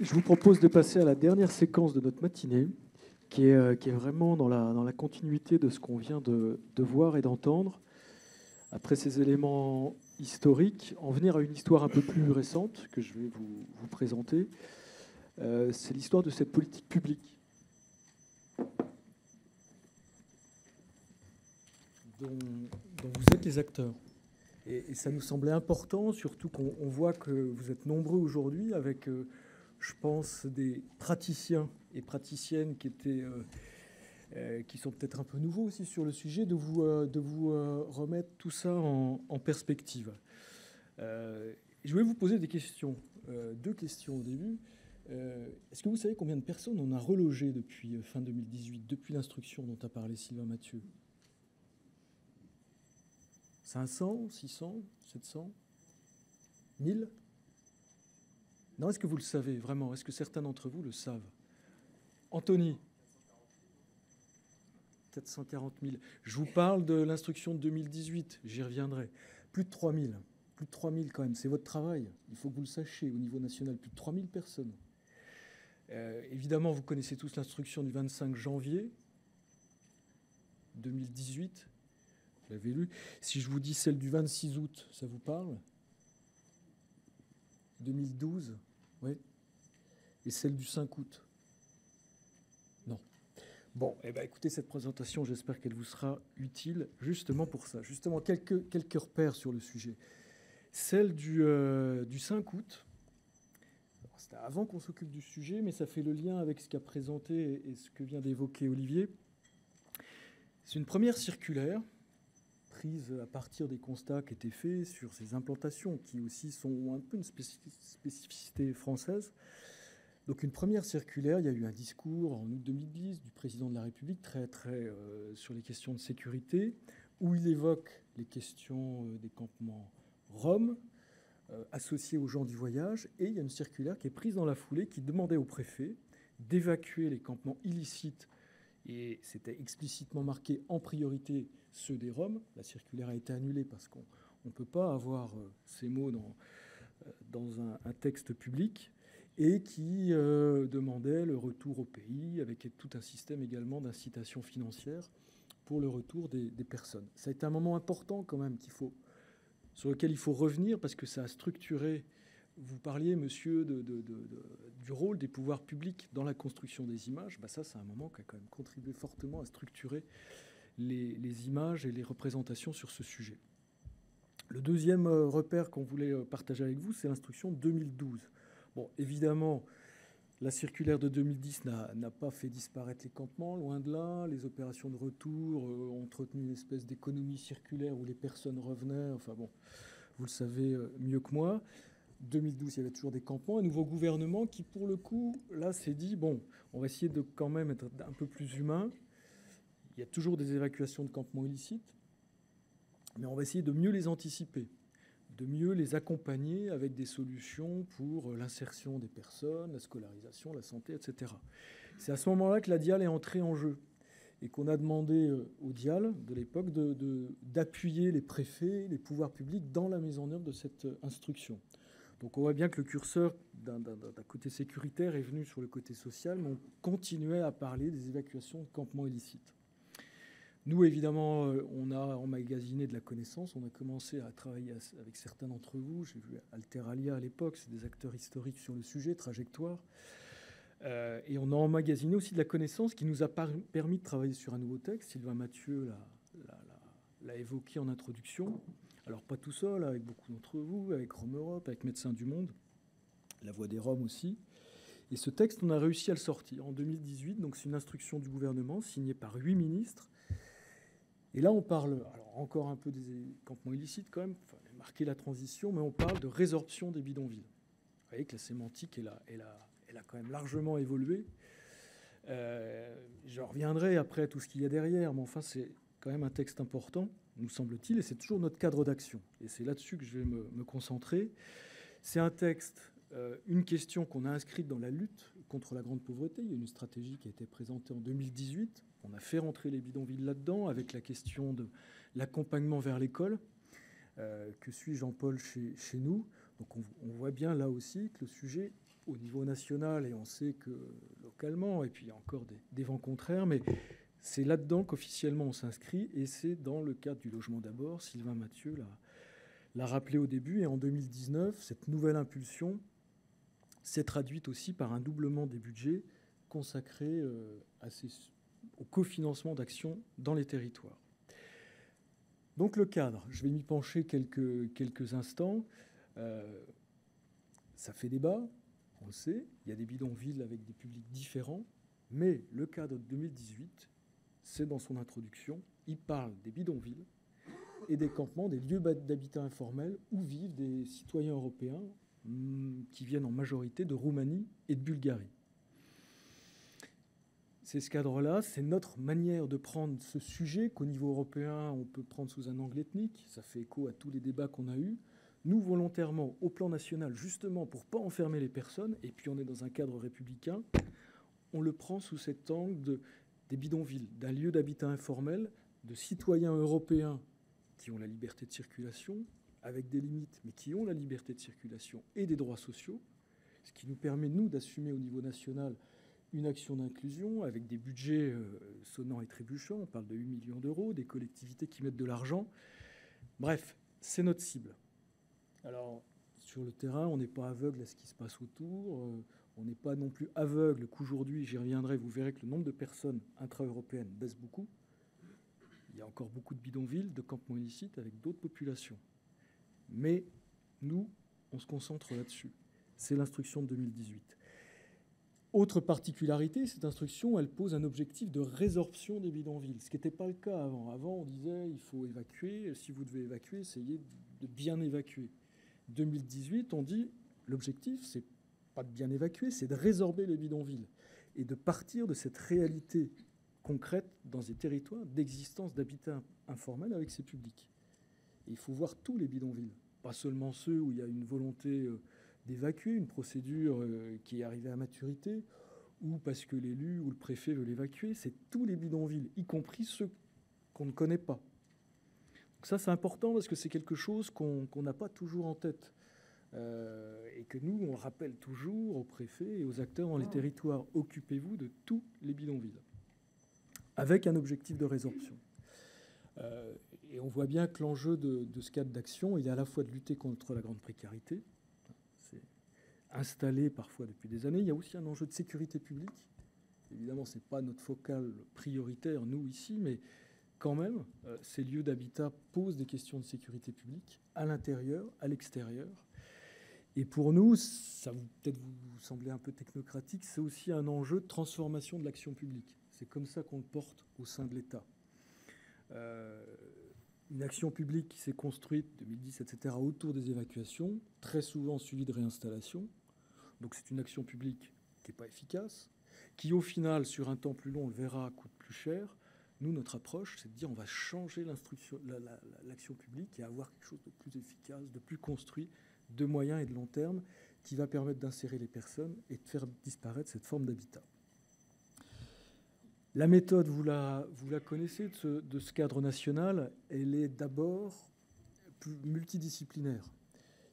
Je vous propose de passer à la dernière séquence de notre matinée, qui est vraiment dans la continuité de ce qu'on vient de voir et d'entendre. Après ces éléments historiques, en venir à une histoire un peu plus récente que je vais vous présenter. C'est l'histoire de cette politique publique dont vous êtes les acteurs. Et ça nous semblait important, surtout qu'on voit que vous êtes nombreux aujourd'hui avec, je pense, des praticiens et praticiennes qui sont peut-être un peu nouveaux aussi sur le sujet, de vous remettre tout ça en perspective. Je voulais vous poser des questions, deux questions au début. Est-ce que vous savez combien de personnes on a relogé depuis fin 2018, depuis l'instruction dont a parlé Sylvain Mathieu ? 500, 600, 700, 1000 ? Non, est-ce que vous le savez vraiment ? Est-ce que certains d'entre vous le savent ? Anthony ? 440 000. Je vous parle de l'instruction de 2018, j'y reviendrai. Plus de 3 000. Plus de 3 000 quand même, c'est votre travail. Il faut que vous le sachiez au niveau national. Plus de 3 000 personnes. Évidemment, vous connaissez tous l'instruction du 25 janvier 2018. Vous l'avez lu. Si je vous dis celle du 26 août, ça vous parle ? 2012, oui. Et celle du 5 août ? Non. Bon, eh bien, écoutez, cette présentation, j'espère qu'elle vous sera utile justement pour ça. Justement, quelques repères sur le sujet. Celle du 5 août, c'était avant qu'on s'occupe du sujet, mais ça fait le lien avec ce qu'a présenté et ce que vient d'évoquer Olivier. C'est une première circulaire prise à partir des constats qui étaient faits sur ces implantations, qui aussi sont un peu une spécificité française. Donc une première circulaire, il y a eu un discours en août 2010 du président de la République très sur les questions de sécurité, où il évoque les questions des campements roms associés aux gens du voyage, et il y a une circulaire qui est prise dans la foulée qui demandait au préfet d'évacuer les campements illicites, et c'était explicitement marqué en priorité ceux des Roms. La circulaire a été annulée parce qu'on ne peut pas avoir ces mots dans un texte public, et qui demandait le retour au pays avec tout un système également d'incitation financière pour le retour des personnes. Ça a été un moment important quand même sur lequel il faut revenir parce que ça a structuré. Vous parliez, monsieur, du rôle des pouvoirs publics dans la construction des images. Ça, c'est un moment qui a quand même contribué fortement à structurer les images et les représentations sur ce sujet. Le deuxième repère qu'on voulait partager avec vous, c'est l'instruction 2012. Bon, évidemment, la circulaire de 2010 n'a pas fait disparaître les campements, loin de là. Les opérations de retour ont entretenu une espèce d'économie circulaire où les personnes revenaient. Enfin bon, vous le savez mieux que moi. 2012, il y avait toujours des campements. Un nouveau gouvernement qui, pour le coup, là, s'est dit, bon, on va essayer de quand même être un peu plus humain. Il y a toujours des évacuations de campements illicites, mais on va essayer de mieux les anticiper, de mieux les accompagner avec des solutions pour l'insertion des personnes, la scolarisation, la santé, etc. C'est à ce moment-là que la DIAL est entrée en jeu et qu'on a demandé au DIAL de l'époque d'appuyer les préfets, les pouvoirs publics dans la mise en œuvre de cette instruction. Donc on voit bien que le curseur d'un côté sécuritaire est venu sur le côté social, mais on continuait à parler des évacuations de campements illicites. Nous, évidemment, on a emmagasiné de la connaissance. On a commencé à travailler avec certains d'entre vous. J'ai vu Alteralia à l'époque, c'est des acteurs historiques sur le sujet, Trajectoire. Et on a emmagasiné aussi de la connaissance qui nous a permis de travailler sur un nouveau texte. Sylvain Mathieu l'a évoqué en introduction. Alors, pas tout seul, avec beaucoup d'entre vous, avec Rome Europe, avec Médecins du Monde, La Voix des Roms aussi. Et ce texte, on a réussi à le sortir en 2018. Donc, c'est une instruction du gouvernement signée par 8 ministres. Et là, on parle, alors encore un peu des campements illicites quand même, enfin, marquer la transition, mais on parle de résorption des bidonvilles. Vous voyez que la sémantique, elle a quand même largement évolué. Je reviendrai après à tout ce qu'il y a derrière, mais enfin, c'est quand même un texte important, nous semble-t-il, et c'est toujours notre cadre d'action. Et c'est là-dessus que je vais me concentrer. C'est un texte, une question qu'on a inscrite dans la lutte contre la grande pauvreté. Il y a une stratégie qui a été présentée en 2018. On a fait rentrer les bidonvilles là-dedans avec la question de l'accompagnement vers l'école. Que suit Jean-Paul chez nous. Donc on voit bien là aussi que le sujet au niveau national, et on sait que localement, et puis il y a encore des vents contraires, mais c'est là-dedans qu'officiellement on s'inscrit, et c'est dans le cadre du logement d'abord. Sylvain Mathieu l'a rappelé au début, et en 2019, cette nouvelle impulsion s'est traduite aussi par un doublement des budgets consacrés au cofinancement d'actions dans les territoires. Donc le cadre, je vais m'y pencher quelques instants. Ça fait débat, on le sait, il y a des bidonvilles avec des publics différents, mais le cadre de 2018, c'est dans son introduction, il parle des bidonvilles et des campements, des lieux d'habitat informel où vivent des citoyens européens qui viennent en majorité de Roumanie et de Bulgarie. C'est ce cadre-là, c'est notre manière de prendre ce sujet qu'au niveau européen, on peut prendre sous un angle ethnique. Ça fait écho à tous les débats qu'on a eus. Nous, volontairement, au plan national, justement pour ne pas enfermer les personnes, et puis on est dans un cadre républicain, on le prend sous cet angle des bidonvilles, d'un lieu d'habitat informel, de citoyens européens qui ont la liberté de circulation, avec des limites, mais qui ont la liberté de circulation et des droits sociaux, ce qui nous permet, nous, d'assumer au niveau national une action d'inclusion avec des budgets sonnants et trébuchants. On parle de 8 millions d'euros, des collectivités qui mettent de l'argent. Bref, c'est notre cible. Alors, sur le terrain, on n'est pas aveugle à ce qui se passe autour. On n'est pas non plus aveugle qu'aujourd'hui, j'y reviendrai, vous verrez que le nombre de personnes intra-européennes baisse beaucoup. Il y a encore beaucoup de bidonvilles, de campements illicites avec d'autres populations. Mais nous, on se concentre là-dessus. C'est l'instruction de 2018. Autre particularité, cette instruction, elle pose un objectif de résorption des bidonvilles, ce qui n'était pas le cas avant. Avant, on disait il faut évacuer. Si vous devez évacuer, essayez de bien évacuer. 2018, on dit l'objectif, c'est pas de bien évacuer, c'est de résorber les bidonvilles et de partir de cette réalité concrète dans des territoires d'existence d'habitat informel avec ces publics. Et il faut voir tous les bidonvilles, pas seulement ceux où il y a une volonté d'évacuer, une procédure qui est arrivée à maturité, ou parce que l'élu ou le préfet veut l'évacuer. C'est tous les bidonvilles, y compris ceux qu'on ne connaît pas. Donc ça, c'est important parce que c'est quelque chose qu'on n'a pas toujours en tête. Et que nous, on rappelle toujours aux préfets et aux acteurs dans les territoires. Occupez-vous de tous les bidonvilles, avec un objectif de résorption. Et on voit bien que l'enjeu de ce cadre d'action, il est à la fois de lutter contre la grande précarité, c'est installé parfois depuis des années. Il y a aussi un enjeu de sécurité publique. Évidemment, ce n'est pas notre focale prioritaire, nous, ici, mais quand même, ces lieux d'habitat posent des questions de sécurité publique à l'intérieur, à l'extérieur. Et pour nous, ça peut-être vous sembler un peu technocratique, c'est aussi un enjeu de transformation de l'action publique. C'est comme ça qu'on le porte au sein de l'État. Une action publique qui s'est construite, 2010, etc., autour des évacuations, très souvent suivie de réinstallation. Donc c'est une action publique qui n'est pas efficace, qui au final, sur un temps plus long, on le verra, coûte plus cher. Nous, notre approche, c'est de dire on va changer l'action publique et avoir quelque chose de plus efficace, de plus construit, de moyen et de long terme, qui va permettre d'insérer les personnes et de faire disparaître cette forme d'habitat. La méthode, vous la connaissez de ce cadre national, elle est d'abord multidisciplinaire.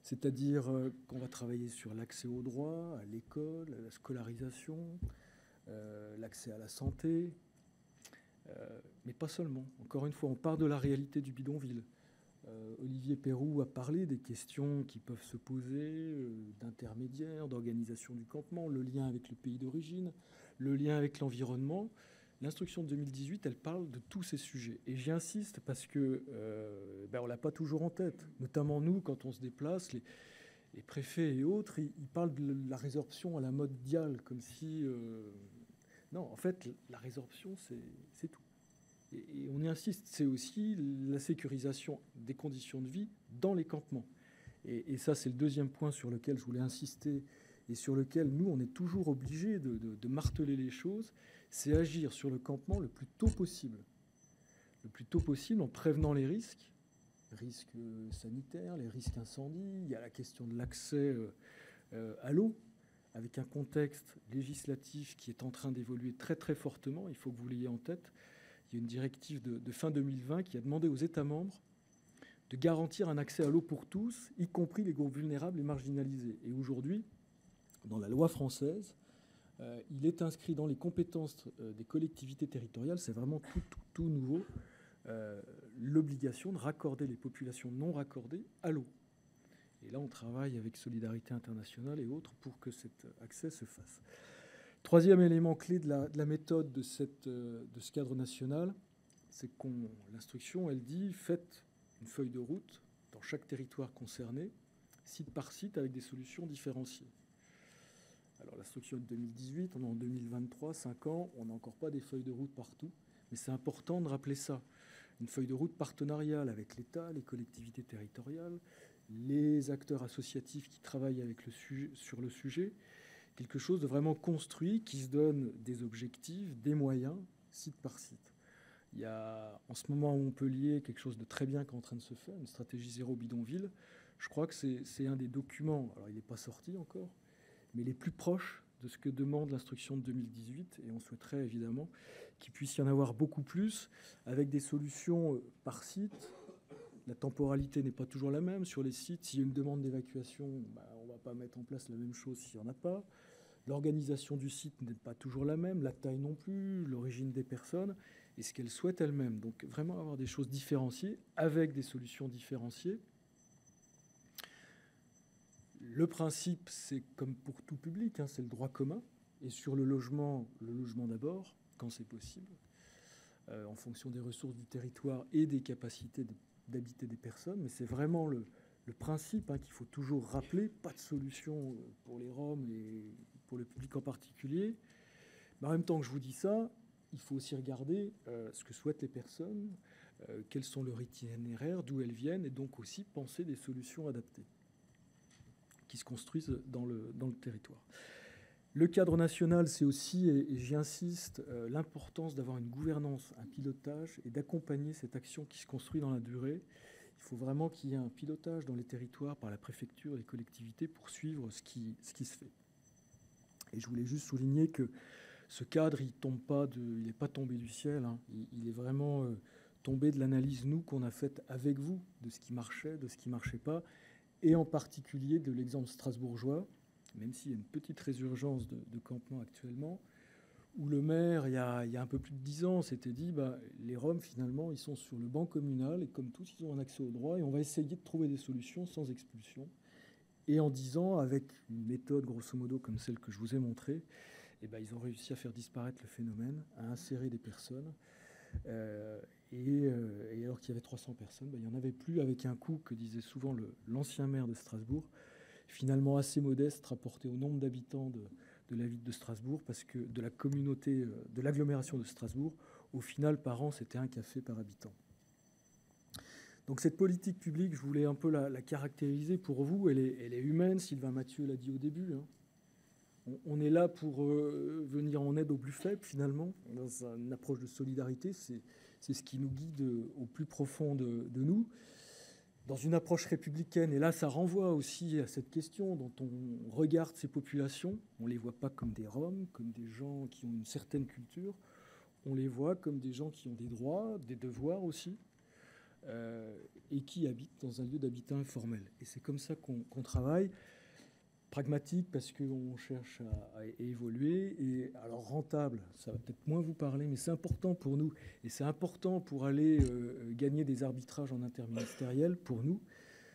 C'est-à-dire qu'on va travailler sur l'accès aux droits, à l'école, à la scolarisation, l'accès à la santé, mais pas seulement. Encore une fois, on part de la réalité du bidonville. Olivier Perroux a parlé des questions qui peuvent se poser, d'intermédiaires, d'organisation du campement, le lien avec le pays d'origine, le lien avec l'environnement. L'instruction de 2018, elle parle de tous ces sujets. Et j'y insiste parce que on ne l'a pas toujours en tête. Notamment nous, quand on se déplace, les préfets et autres, ils parlent de la résorption à la mode Dial, comme si... Non, en fait, la résorption, c'est tout. Et on y insiste, c'est aussi la sécurisation des conditions de vie dans les campements. Et ça, c'est le deuxième point sur lequel je voulais insister et sur lequel nous, on est toujours obligés de marteler les choses, c'est agir sur le campement le plus tôt possible. Le plus tôt possible en prévenant les risques sanitaires, les risques incendies. Il y a la question de l'accès à l'eau, avec un contexte législatif qui est en train d'évoluer très très fortement. Il faut que vous l'ayez en tête. Il y a une directive de fin 2020 qui a demandé aux États membres de garantir un accès à l'eau pour tous, y compris les groupes vulnérables et marginalisés. Et aujourd'hui, dans la loi française. Il est inscrit dans les compétences des collectivités territoriales, c'est vraiment tout nouveau, l'obligation de raccorder les populations non raccordées à l'eau. Et là, on travaille avec Solidarité Internationale et autres pour que cet accès se fasse. Troisième élément clé de la méthode de ce cadre national, c'est que l'instruction, elle dit, faites une feuille de route dans chaque territoire concerné, site par site, avec des solutions différenciées. Alors l'instruction de 2018, on est en 2023, 5 ans, on n'a encore pas des feuilles de route partout, mais c'est important de rappeler ça. Une feuille de route partenariale avec l'État, les collectivités territoriales, les acteurs associatifs qui travaillent sur le sujet, quelque chose de vraiment construit qui se donne des objectifs, des moyens, site par site. Il y a en ce moment à Montpellier quelque chose de très bien qui est en train de se faire, une stratégie zéro bidonville. Je crois que c'est un des documents, alors il n'est pas sorti encore, mais les plus proches de ce que demande l'instruction de 2018, et on souhaiterait évidemment qu'il puisse y en avoir beaucoup plus, avec des solutions par site. La temporalité n'est pas toujours la même sur les sites. S'il y a une demande d'évacuation, on ne va pas mettre en place la même chose s'il n'y en a pas. L'organisation du site n'est pas toujours la même, la taille non plus, l'origine des personnes, et ce qu'elles souhaitent elles-mêmes. Donc vraiment avoir des choses différenciées, avec des solutions différenciées. Le principe, c'est comme pour tout public, c'est le droit commun. Et sur le logement d'abord, quand c'est possible, en fonction des ressources du territoire et des capacités d'habiter des personnes. Mais c'est vraiment le principe qu'il faut toujours rappeler. Pas de solution pour les Roms et pour le public en particulier. Mais en même temps que je vous dis ça, il faut aussi regarder ce que souhaitent les personnes, quels sont leurs itinéraires, d'où elles viennent, et donc aussi penser des solutions adaptées qui se construisent dans le territoire. Le cadre national, c'est aussi, et j'y insiste, l'importance d'avoir une gouvernance, un pilotage, et d'accompagner cette action qui se construit dans la durée. Il faut vraiment qu'il y ait un pilotage dans les territoires par la préfecture et les collectivités pour suivre ce qui se fait. Et je voulais juste souligner que ce cadre, il n'est pas tombé du ciel, il est vraiment tombé de l'analyse, nous, qu'on a faite avec vous, de ce qui marchait, de ce qui ne marchait pas, et en particulier de l'exemple strasbourgeois, même s'il y a une petite résurgence de campement actuellement, où le maire, il y a un peu plus de 10 ans, s'était dit, les Roms, finalement, ils sont sur le banc communal, et comme tous, ils ont un accès au droit, et on va essayer de trouver des solutions sans expulsion. Et en 10 ans, avec une méthode, grosso modo, comme celle que je vous ai montrée, ils ont réussi à faire disparaître le phénomène, à insérer des personnes. Et alors qu'il y avait 300 personnes, il n'y en avait plus, avec un coût que disait souvent l'ancien maire de Strasbourg, finalement assez modeste rapporté au nombre d'habitants de la ville de Strasbourg, parce que de la communauté, de l'agglomération de Strasbourg, au final, par an, c'était un café par habitant. Donc cette politique publique, je voulais un peu la caractériser pour vous. Elle est humaine, Sylvain Mathieu l'a dit au début. On est là pour venir en aide aux plus faibles, finalement, dans une approche de solidarité. C'est ce qui nous guide au plus profond de nous. Dans une approche républicaine, et là, ça renvoie aussi à cette question dont on regarde ces populations. On ne les voit pas comme des Roms, comme des gens qui ont une certaine culture. On les voit comme des gens qui ont des droits, des devoirs aussi, et qui habitent dans un lieu d'habitat informel. Et c'est comme ça qu'on travaille. Pragmatique parce qu'on cherche à évoluer, et alors rentable, ça va peut-être moins vous parler, mais c'est important pour nous, et c'est important pour aller gagner des arbitrages en interministériel pour nous,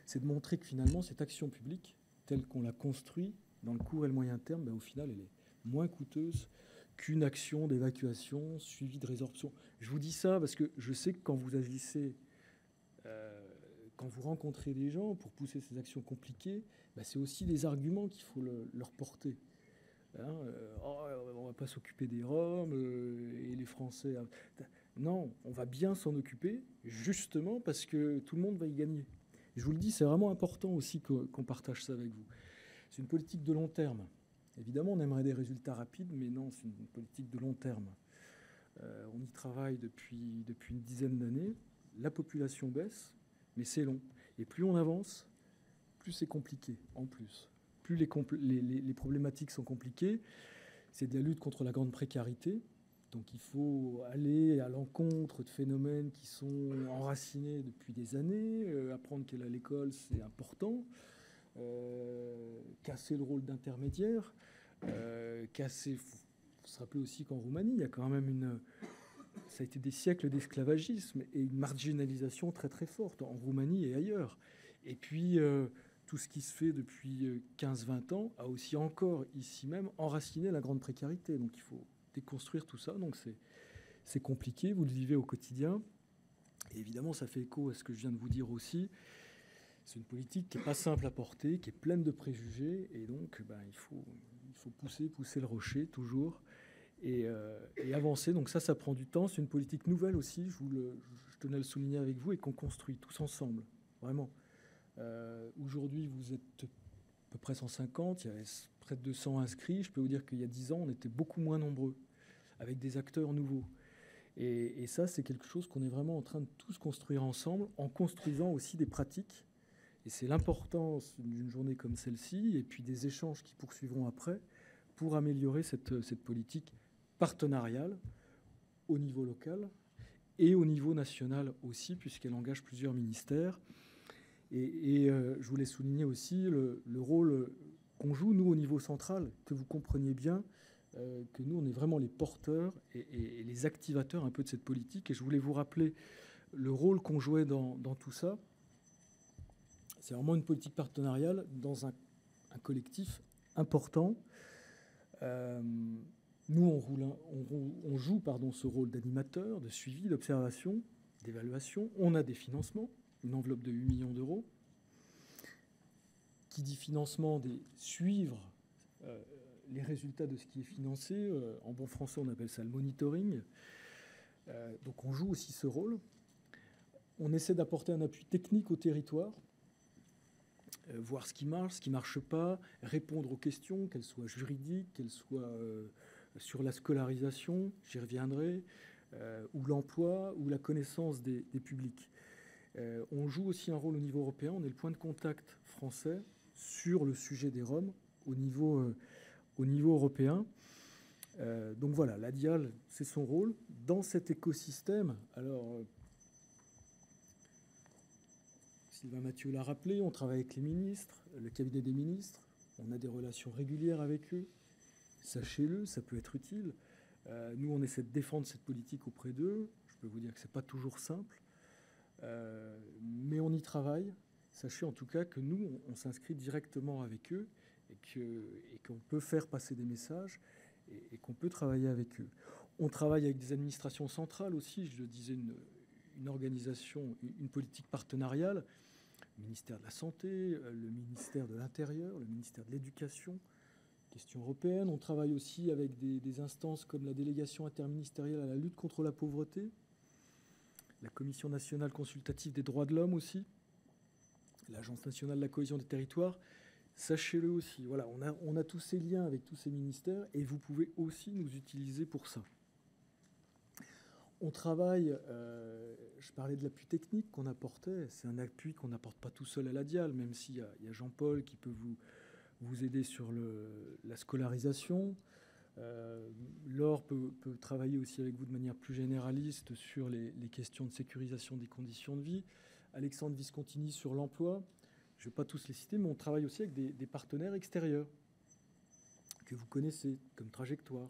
c'est de montrer que finalement cette action publique, telle qu'on la construit dans le court et le moyen terme, au final elle est moins coûteuse qu'une action d'évacuation suivie de résorption. Je vous dis ça parce que je sais que quand vous agissez, quand vous rencontrez des gens pour pousser ces actions compliquées, c'est aussi des arguments qu'il faut leur porter. On ne va pas s'occuper des Roms et les Français. Non, on va bien s'en occuper, justement parce que tout le monde va y gagner. Et je vous le dis, c'est vraiment important aussi qu'on partage ça avec vous. C'est une politique de long terme. Évidemment, on aimerait des résultats rapides, mais non, c'est une politique de long terme. On y travaille depuis une dizaine d'années. La population baisse, mais c'est long. Et plus on avance, plus c'est compliqué, en plus. Plus les problématiques sont compliquées. C'est de la lutte contre la grande précarité. Donc il faut aller à l'encontre de phénomènes qui sont enracinés depuis des années. Apprendre qu'elle à l'école, c'est important. casser le rôle d'intermédiaire, casser... Il faut se rappeler aussi qu'en Roumanie, il y a quand même ça a été des siècles d'esclavagisme et une marginalisation très très forte en Roumanie et ailleurs. Et puis, tout ce qui se fait depuis 15-20 ans a aussi encore, ici même, enraciné la grande précarité. Donc il faut déconstruire tout ça. Donc c'est compliqué, vous le vivez au quotidien. Et évidemment, ça fait écho à ce que je viens de vous dire aussi. C'est une politique qui n'est pas simple à porter, qui est pleine de préjugés. Et donc, il faut pousser le rocher, toujours, et avancer. Donc ça prend du temps. C'est une politique nouvelle aussi, je tenais à le souligner avec vous, et qu'on construit tous ensemble, vraiment. Aujourd'hui, vous êtes à peu près 150, il y avait près de 200 inscrits. Je peux vous dire qu'il y a 10 ans, on était beaucoup moins nombreux, avec des acteurs nouveaux. Et ça, c'est quelque chose qu'on est vraiment en train de tous construire ensemble, en construisant aussi des pratiques. Et c'est l'importance d'une journée comme celle-ci, et puis des échanges qui poursuivront après, pour améliorer cette politique partenariale au niveau local et au niveau national aussi, puisqu'elle engage plusieurs ministères. Et je voulais souligner aussi le rôle qu'on joue, nous, au niveau central, que vous compreniez bien, que nous, on est vraiment les porteurs et les activateurs un peu de cette politique. Et je voulais vous rappeler le rôle qu'on jouait dans tout ça. C'est vraiment une politique partenariale dans un collectif important. Nous, on joue ce rôle d'animateur, de suivi, d'observation, d'évaluation. On a des financements, une enveloppe de 8 millions d'euros. Qui dit financement, suivre les résultats de ce qui est financé. En bon français, on appelle ça le monitoring. Donc on joue aussi ce rôle. On essaie d'apporter un appui technique au territoire, voir ce qui marche pas, répondre aux questions, qu'elles soient juridiques, qu'elles soient sur la scolarisation, j'y reviendrai, ou l'emploi, ou la connaissance des publics. On joue aussi un rôle au niveau européen. On est le point de contact français sur le sujet des Roms au niveau européen. Donc voilà, la DIAL, c'est son rôle. Dans cet écosystème, alors, Sylvain Mathieu l'a rappelé, on travaille avec les ministres, le cabinet des ministres, on a des relations régulières avec eux. Sachez-le, ça peut être utile. Nous, on essaie de défendre cette politique auprès d'eux. Je peux vous dire que ce n'est pas toujours simple. Mais on y travaille. Sachez en tout cas que nous, on s'inscrit directement avec eux et qu'on peut faire passer des messages et qu'on peut travailler avec eux. On travaille avec des administrations centrales aussi, je le disais, une organisation, une politique partenariale, le ministère de la Santé, le ministère de l'Intérieur, le ministère de l'Éducation, question européenne. On travaille aussi avec des instances comme la délégation interministérielle à la lutte contre la pauvreté, la Commission nationale consultative des droits de l'homme aussi, l'Agence nationale de la cohésion des territoires. Sachez-le aussi, voilà, on a tous ces liens avec tous ces ministères et vous pouvez aussi nous utiliser pour ça. On travaille, je parlais de l'appui technique qu'on apportait, c'est un appui qu'on n'apporte pas tout seul à la DIAL, même s'il y a Jean-Paul qui peut vous aider sur la scolarisation. Laure peut travailler aussi avec vous de manière plus généraliste sur les questions de sécurisation des conditions de vie. Alexandre Viscontini sur l'emploi. Je ne vais pas tous les citer, mais on travaille aussi avec des partenaires extérieurs que vous connaissez, comme Trajectoire,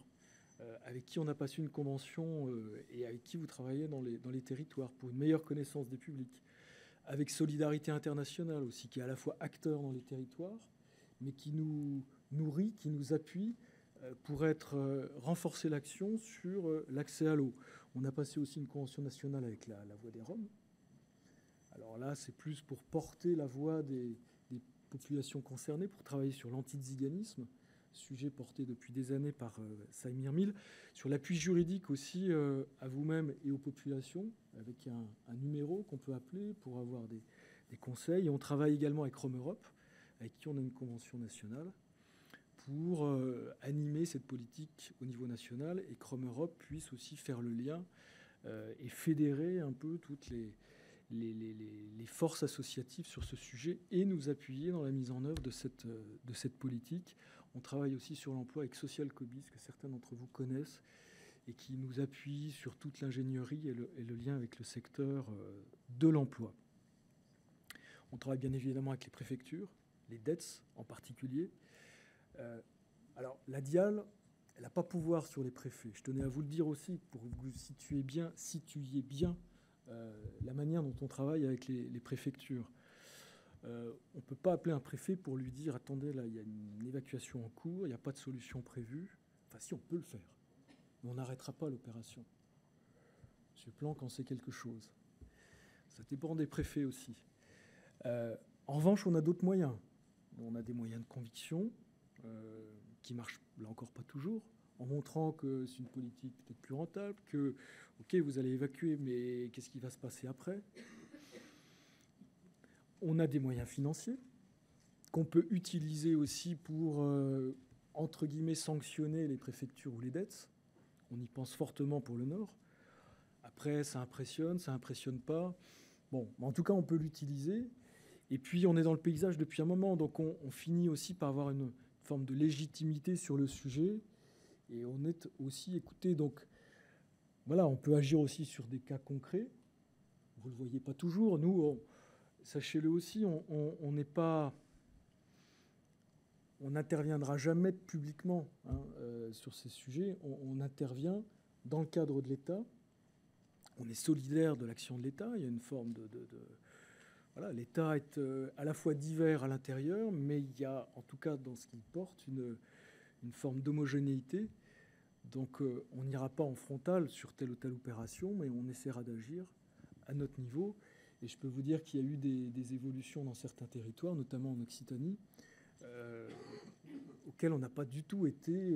avec qui on a passé une convention et avec qui vous travaillez dans les territoires pour une meilleure connaissance des publics. Avec Solidarité Internationale aussi, qui est à la fois acteur dans les territoires, mais qui nous nourrit, qui nous appuie pour renforcer l'action sur l'accès à l'eau. On a passé aussi une convention nationale avec la Voix des Roms. Alors là, c'est plus pour porter la voix des populations concernées, pour travailler sur l'antiziganisme, sujet porté depuis des années par Samir Mil, sur l'appui juridique aussi à vous-même et aux populations, avec un numéro qu'on peut appeler pour avoir des conseils. Et on travaille également avec Rome Europe, avec qui on a une convention nationale, pour animer cette politique au niveau national et que Rome Europe puisse aussi faire le lien et fédérer un peu toutes les forces associatives sur ce sujet et nous appuyer dans la mise en œuvre de cette politique. On travaille aussi sur l'emploi avec Social Cobis, que certains d'entre vous connaissent, et qui nous appuie sur toute l'ingénierie et le lien avec le secteur de l'emploi. On travaille bien évidemment avec les préfectures, les dettes en particulier. Alors, la DIAL, elle n'a pas pouvoir sur les préfets. Je tenais à vous le dire aussi pour que vous situiez bien la manière dont on travaille avec les préfectures. On ne peut pas appeler un préfet pour lui dire « Attendez, là, il y a une évacuation en cours, il n'y a pas de solution prévue. » Enfin, si, on peut le faire. Mais on n'arrêtera pas l'opération. M. Planck en sait quelque chose. Ça dépend des préfets aussi. En revanche, on a d'autres moyens. On a des moyens de conviction qui marchent, là encore, pas toujours, en montrant que c'est une politique peut-être plus rentable, que, OK, vous allez évacuer, mais qu'est-ce qui va se passer après ? On a des moyens financiers qu'on peut utiliser aussi pour, entre guillemets, sanctionner les préfectures ou les dettes. On y pense fortement pour le Nord. Après, ça impressionne pas. Bon, en tout cas, on peut l'utiliser. Et puis, on est dans le paysage depuis un moment, donc on finit aussi par avoir une forme de légitimité sur le sujet. Et on est aussi écouté. Donc, voilà, on peut agir aussi sur des cas concrets. Vous ne le voyez pas toujours. Nous, sachez-le aussi, on n'est pas... On n'interviendra jamais publiquement sur ces sujets. On intervient dans le cadre de l'État. On est solidaire de l'action de l'État. Il y a une forme voilà, l'État est à la fois divers à l'intérieur, mais il y a, en tout cas dans ce qu'il porte, une forme d'homogénéité. Donc on n'ira pas en frontal sur telle ou telle opération, mais on essaiera d'agir à notre niveau. Et je peux vous dire qu'il y a eu des évolutions dans certains territoires, notamment en Occitanie, auxquelles on n'a pas du tout été,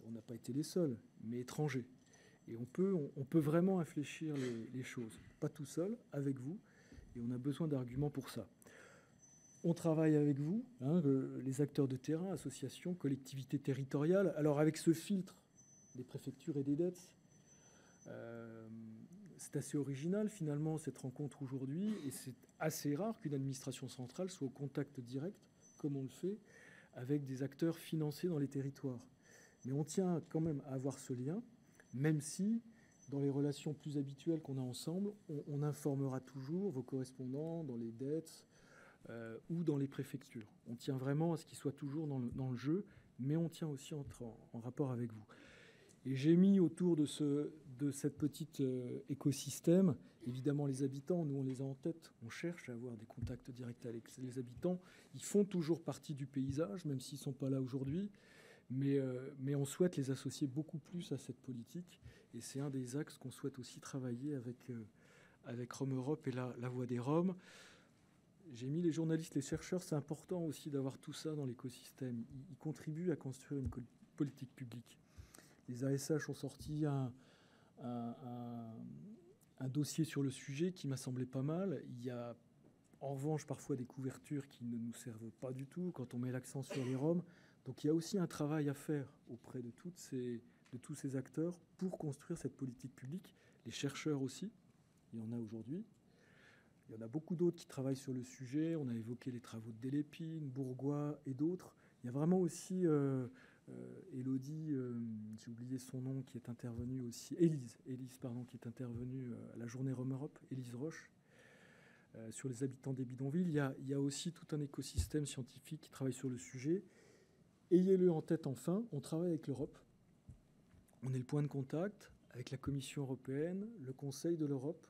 on n'a pas été les seuls, mais étrangers. Et on peut vraiment infléchir les choses, pas tout seul, avec vous. Et on a besoin d'arguments pour ça. On travaille avec vous, les acteurs de terrain, associations, collectivités territoriales. Alors avec ce filtre des préfectures et des dettes, c'est assez original finalement cette rencontre aujourd'hui. Et c'est assez rare qu'une administration centrale soit au contact direct, comme on le fait, avec des acteurs financés dans les territoires. Mais on tient quand même à avoir ce lien, même si... Dans les relations plus habituelles qu'on a ensemble, on informera toujours vos correspondants dans les dettes ou dans les préfectures. On tient vraiment à ce qu'ils soient toujours dans le jeu, mais on tient aussi en rapport avec vous. Et j'ai mis autour de cette petite écosystème, évidemment les habitants, nous on les a en tête, on cherche à avoir des contacts directs avec les habitants. Ils font toujours partie du paysage, même s'ils ne sont pas là aujourd'hui. Mais on souhaite les associer beaucoup plus à cette politique. Et c'est un des axes qu'on souhaite aussi travailler avec Rome Europe et la Voix des Roms. J'ai mis les journalistes, les chercheurs. C'est important aussi d'avoir tout ça dans l'écosystème. Ils contribuent à construire une politique publique. Les ASH ont sorti un dossier sur le sujet qui m'a semblé pas mal. Il y a en revanche parfois des couvertures qui ne nous servent pas du tout quand on met l'accent sur les Roms. Donc il y a aussi un travail à faire auprès de tous ces acteurs pour construire cette politique publique. Les chercheurs aussi, il y en a aujourd'hui. Il y en a beaucoup d'autres qui travaillent sur le sujet. On a évoqué les travaux de Delépine, Bourgois et d'autres. Il y a vraiment aussi Élodie, j'ai oublié son nom, qui est intervenue aussi, Élise, pardon, qui est intervenue à la journée Rome Europe, Élise Roche, sur les habitants des bidonvilles. Il y a aussi tout un écosystème scientifique qui travaille sur le sujet. Ayez-le en tête enfin, on travaille avec l'Europe. On est le point de contact avec la Commission européenne, le Conseil de l'Europe.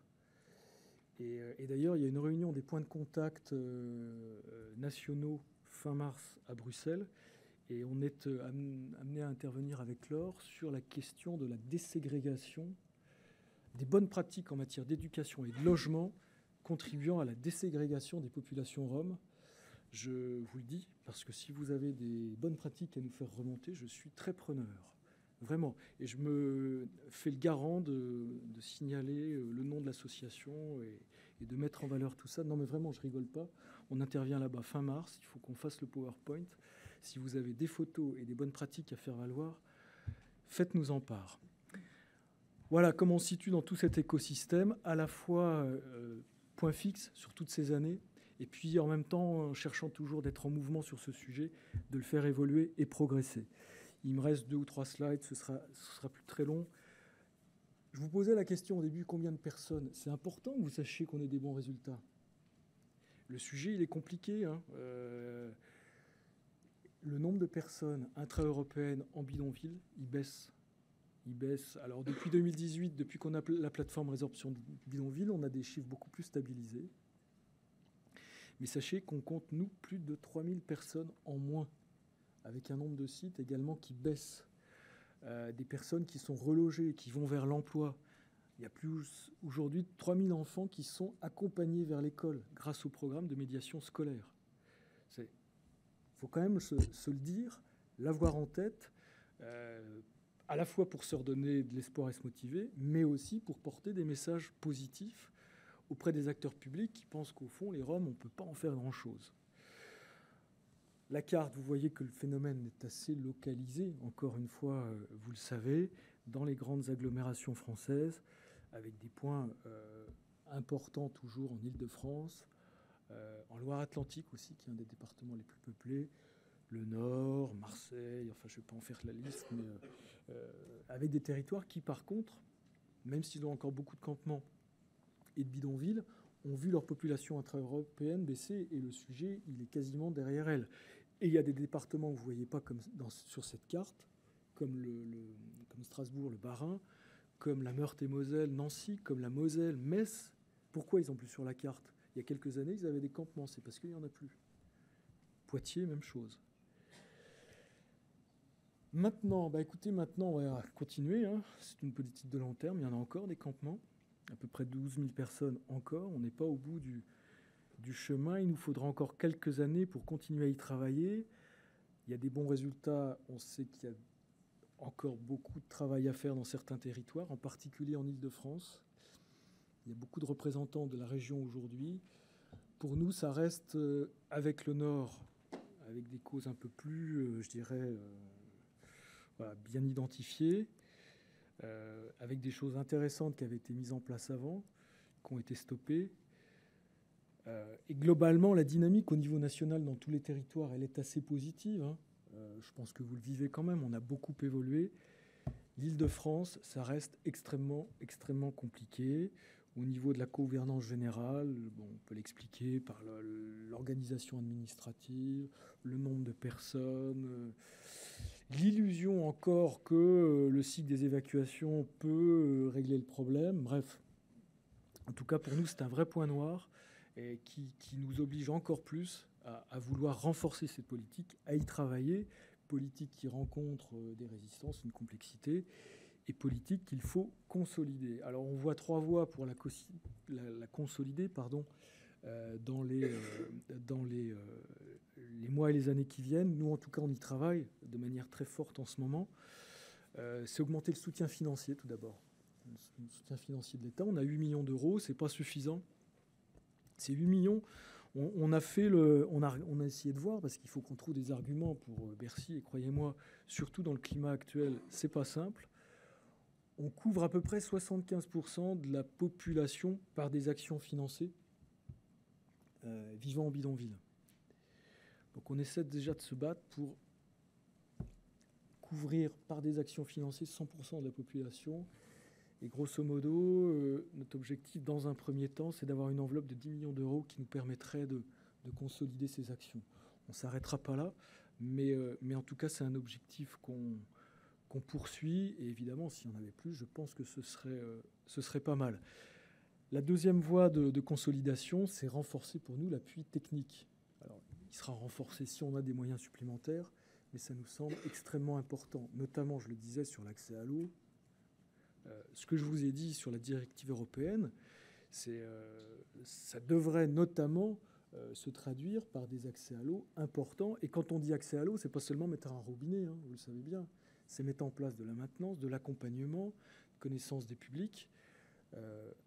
Et d'ailleurs, il y a une réunion des points de contact nationaux fin mars à Bruxelles. Et on est amené à intervenir avec Laure sur la question de la déségrégation, des bonnes pratiques en matière d'éducation et de logement contribuant à la déségrégation des populations roms. Je vous le dis, parce que si vous avez des bonnes pratiques à nous faire remonter, je suis très preneur, vraiment. Et je me fais le garant de signaler le nom de l'association et de mettre en valeur tout ça. Non, mais vraiment, je rigole pas. On intervient là-bas fin mars. Il faut qu'on fasse le PowerPoint. Si vous avez des photos et des bonnes pratiques à faire valoir, faites-nous en part. Voilà comment on se situe dans tout cet écosystème, à la fois point fixe sur toutes ces années, et puis en même temps, en cherchant toujours d'être en mouvement sur ce sujet, de le faire évoluer et progresser. Il me reste 2 ou 3 slides, ce sera plus très long. Je vous posais la question au début, combien de personnes ? C'est important que vous sachiez qu'on ait des bons résultats. Le sujet, il est compliqué. Hein. Le nombre de personnes intra-européennes en bidonville, il baisse. Il baisse. Alors, depuis 2018, depuis qu'on a la plateforme résorption bidonville, on a des chiffres beaucoup plus stabilisés. Mais sachez qu'on compte, nous, plus de 3000 personnes en moins, avec un nombre de sites également qui baisse. Des personnes qui sont relogées, qui vont vers l'emploi. Il y a plus aujourd'hui 3000 enfants qui sont accompagnés vers l'école grâce au programme de médiation scolaire. Il faut quand même se le dire, l'avoir en tête, à la fois pour se redonner de l'espoir et se motiver, mais aussi pour porter des messages positifs auprès des acteurs publics qui pensent qu'au fond, les Roms, on ne peut pas en faire grand-chose. La carte, vous voyez que le phénomène est assez localisé, encore une fois, vous le savez, dans les grandes agglomérations françaises, avec des points importants toujours en Île-de-France, en Loire-Atlantique aussi, qui est un des départements les plus peuplés, le Nord, Marseille, enfin je ne vais pas en faire la liste, mais avec des territoires qui, par contre, même s'ils ont encore beaucoup de campements et de bidonvilles, ont vu leur population intra-européenne baisser, et le sujet, il est quasiment derrière elle. Et il y a des départements que vous ne voyez pas comme sur cette carte, comme Strasbourg, le Bas-Rhin, comme la Meurthe-et-Moselle, Nancy, comme la Moselle, Metz. Pourquoi ils sont plus sur la carte? Il y a quelques années, ils avaient des campements, c'est parce qu'il n'y en a plus. Poitiers, même chose. Maintenant, écoutez, maintenant, on va continuer. Hein. C'est une politique de long terme, il y en a encore des campements, à peu près 12 000 personnes encore. On n'est pas au bout du chemin. Il nous faudra encore quelques années pour continuer à y travailler. Il y a des bons résultats. On sait qu'il y a encore beaucoup de travail à faire dans certains territoires, en particulier en Île-de-France. Il y a beaucoup de représentants de la région aujourd'hui. Pour nous, ça reste avec le Nord, avec des causes un peu plus, je dirais, voilà, bien identifiées, avec des choses intéressantes qui avaient été mises en place avant, qui ont été stoppées. Et globalement, la dynamique au niveau national dans tous les territoires, elle est assez positive. Hein. Je pense que vous le vivez quand même. On a beaucoup évolué. L'Île-de-France, ça reste extrêmement, extrêmement compliqué. Au niveau de la gouvernance générale, bon, on peut l'expliquer par l'organisation administrative, le nombre de personnes, l'illusion encore que le cycle des évacuations peut régler le problème. Bref, en tout cas pour nous, c'est un vrai point noir et qui nous oblige encore plus à vouloir renforcer cette politique, à y travailler, politique qui rencontre des résistances, une complexité, et politique qu'il faut consolider. Alors on voit trois voies pour la consolider dans les mois et les années qui viennent. Nous, en tout cas, on y travaille de manière très forte en ce moment. C'est augmenter le soutien financier, tout d'abord. Le soutien financier de l'État. On a 8 millions d'euros, c'est pas suffisant. Ces 8 millions, on a essayé de voir, parce qu'il faut qu'on trouve des arguments pour Bercy, et croyez-moi, surtout dans le climat actuel, c'est pas simple. On couvre à peu près 75% de la population par des actions financées vivant en bidonville. Donc on essaie déjà de se battre pour couvrir par des actions financées 100% de la population. Et grosso modo, notre objectif dans un premier temps, c'est d'avoir une enveloppe de 10 millions d'euros qui nous permettrait de consolider ces actions. On ne s'arrêtera pas là, mais en tout cas, c'est un objectif qu'on poursuit. Et évidemment, s'il y en avait plus, je pense que ce serait pas mal. La deuxième voie de consolidation, c'est renforcer pour nous l'appui technique. Alors, il sera renforcé si on a des moyens supplémentaires, mais ça nous semble extrêmement important, notamment, je le disais, sur l'accès à l'eau. Ce que je vous ai dit sur la directive européenne, ça devrait notamment se traduire par des accès à l'eau importants. Et quand on dit accès à l'eau, c'est pas seulement mettre un robinet, hein, vous le savez bien. C'est mettre en place de la maintenance, de l'accompagnement, connaissance des publics.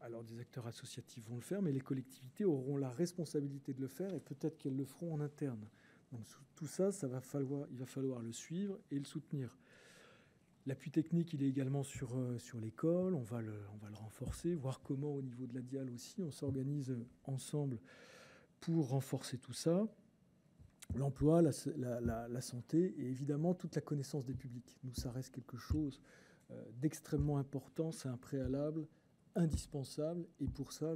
Alors des acteurs associatifs vont le faire, mais les collectivités auront la responsabilité de le faire et peut-être qu'elles le feront en interne. Donc tout ça, il va falloir le suivre et le soutenir. L'appui technique, il est également sur l'école, on va le renforcer, voir comment au niveau de la DIAL aussi, on s'organise ensemble pour renforcer tout ça. L'emploi, la santé et évidemment toute la connaissance des publics. Nous, ça reste quelque chose d'extrêmement important, c'est un préalable indispensable et pour ça,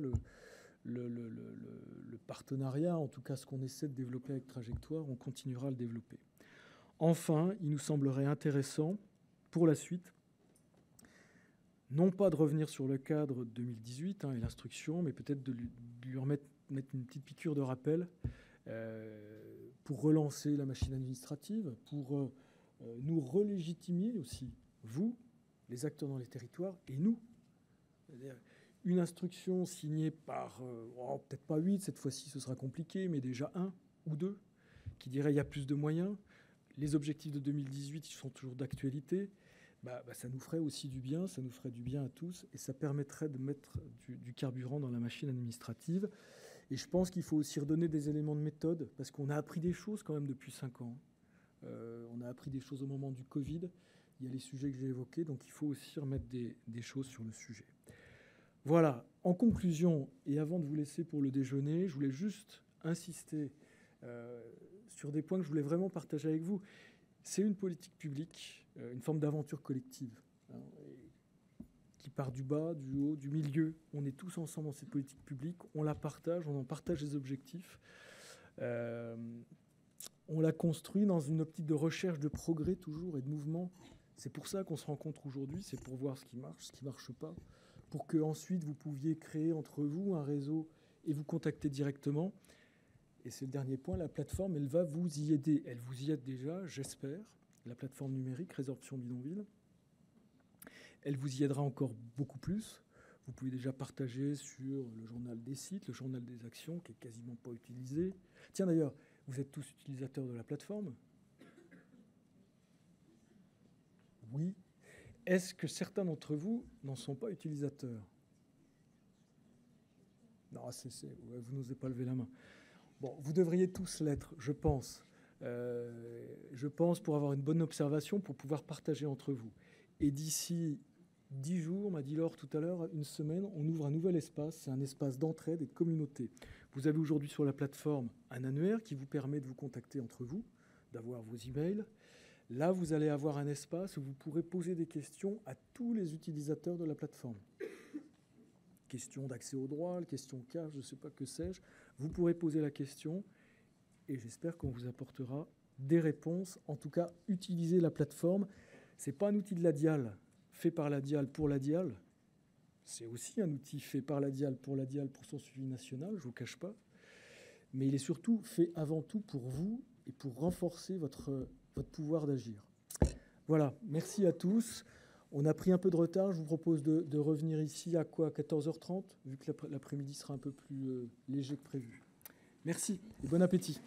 le partenariat, en tout cas ce qu'on essaie de développer avec Trajectoire, on continuera à le développer. Enfin, il nous semblerait intéressant, pour la suite, non pas de revenir sur le cadre de 2018 et l'instruction, mais peut-être de lui remettre une petite piqûre de rappel pour relancer la machine administrative, pour nous relégitimer aussi, vous, les acteurs dans les territoires, et nous. Une instruction signée par, peut-être pas 8, cette fois-ci ce sera compliqué, mais déjà 1 ou 2, qui dirait il y a plus de moyens. Les objectifs de 2018 ils sont toujours d'actualité. Ça nous ferait aussi du bien, ça nous ferait du bien à tous, et ça permettrait de mettre du carburant dans la machine administrative. Et je pense qu'il faut aussi redonner des éléments de méthode, parce qu'on a appris des choses quand même depuis 5 ans. On a appris des choses au moment du Covid. Il y a les sujets que j'ai évoqués, donc il faut aussi remettre des choses sur le sujet. Voilà, en conclusion, et avant de vous laisser pour le déjeuner, je voulais juste insister sur des points que je voulais vraiment partager avec vous. C'est une politique publique, une forme d'aventure collective, qui part du bas, du haut, du milieu. On est tous ensemble dans cette politique publique, on la partage, on en partage les objectifs. On la construit dans une optique de recherche de progrès toujours et de mouvement. C'est pour ça qu'on se rencontre aujourd'hui, c'est pour voir ce qui ne marche pas, pour que ensuite vous pouviez créer entre vous un réseau et vous contacter directement. Et c'est le dernier point, la plateforme, elle va vous y aider. Elle vous y aide déjà, j'espère, la plateforme numérique Résorption Bidonville. Elle vous y aidera encore beaucoup plus. Vous pouvez déjà partager sur le journal des sites, le journal des actions, qui est quasiment pas utilisé. Tiens d'ailleurs, vous êtes tous utilisateurs de la plateforme ? Oui. Est-ce que certains d'entre vous n'en sont pas utilisateurs ? Non, vous n'osez pas lever la main. Bon, vous devriez tous l'être, je pense. Je pense pour avoir une bonne observation, pour pouvoir partager entre vous. Et d'ici 10 jours, m'a dit Laure tout à l'heure, une semaine, on ouvre un nouvel espace. C'est un espace d'entraide et de communauté. Vous avez aujourd'hui sur la plateforme un annuaire qui vous permet de vous contacter entre vous, d'avoir vos emails. Là, vous allez avoir un espace où vous pourrez poser des questions à tous les utilisateurs de la plateforme. Question d'accès au droit, question CAF, je ne sais pas que sais-je. Vous pourrez poser la question et j'espère qu'on vous apportera des réponses. En tout cas, utilisez la plateforme. Ce n'est pas un outil de la DIAL, fait par la DIAL pour la DIAL. C'est aussi un outil fait par la DIAL pour son suivi national, je ne vous cache pas. Mais il est surtout fait avant tout pour vous et pour renforcer votre pouvoir d'agir. Voilà, merci à tous. On a pris un peu de retard. Je vous propose de revenir ici à 14h30, vu que l'après-midi sera un peu plus léger que prévu. Merci et bon appétit.